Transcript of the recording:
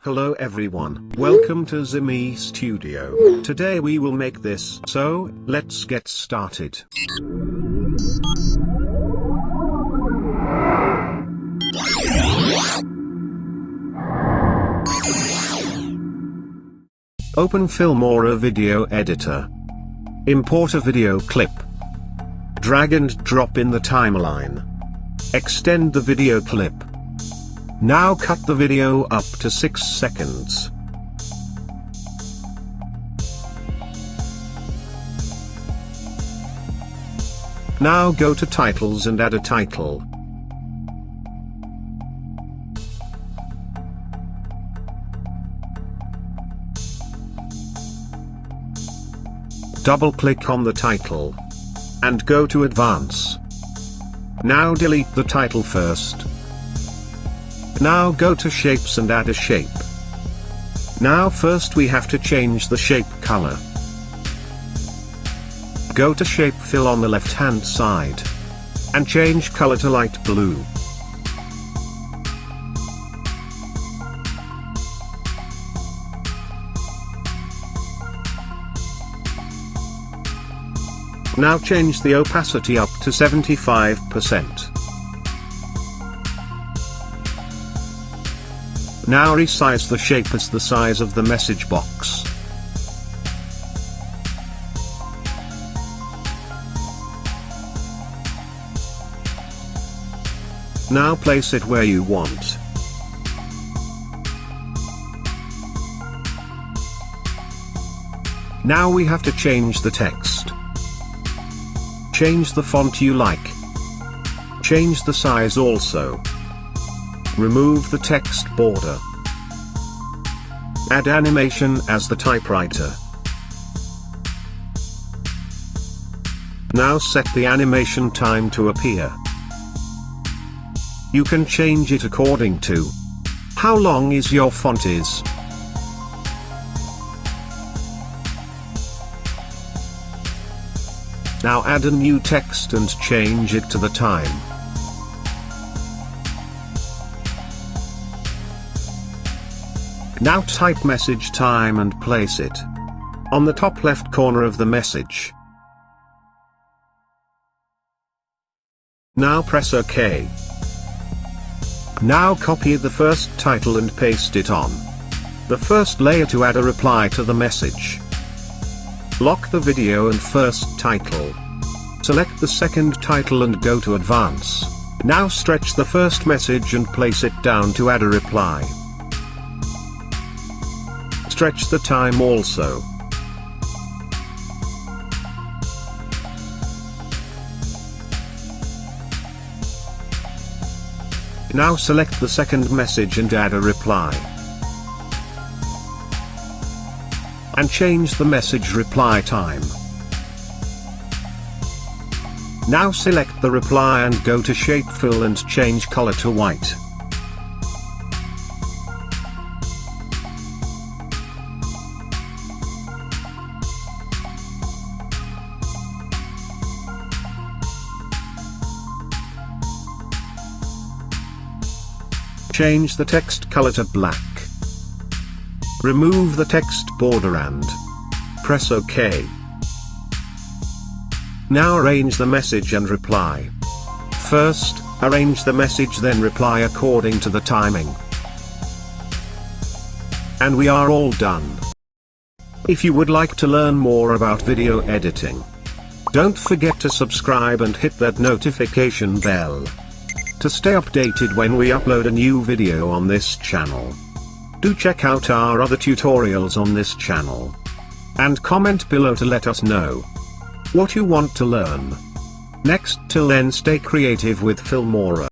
Hello everyone, welcome to Zimi Studio. Today we will make this, so, let's get started. Open Filmora video editor. Import a video clip. Drag and drop in the timeline. Extend the video clip. Now cut the video up to 6 seconds. Now go to titles and add a title. Double-click on the title. And go to Advance. Now delete the title first. Now go to Shapes and add a shape. Now first we have to change the shape color. Go to Shape Fill on the left-hand side. And change color to light blue. Now change the opacity up to 75%. Now resize the shape as the size of the message box. Now place it where you want. Now we have to change the text. Change the font you like. Change the size also. Remove the text border. Add animation as the typewriter. Now set the animation time to appear. You can change it according to how long is your font is. Now add a new text and change it to the time. Now type message time and place it on the top left corner of the message. Now press OK. Now copy the first title and paste it on the first layer to add a reply to the message. Lock the video and first title. Select the second title and go to Advance. Now stretch the first message and place it down to add a reply. Stretch the time also. Now select the second message and add a reply. And change the message reply time. Now select the reply and go to Shape Fill and change color to white. Change the text color to black. Remove the text border and press OK. Now arrange the message and reply. First, arrange the message, then reply according to the timing. And we are all done. If you would like to learn more about video editing, don't forget to subscribe and hit that notification bell to stay updated when we upload a new video on this channel. Do check out our other tutorials on this channel. And comment below to let us know what you want to learn next. Till then, stay creative with Filmora.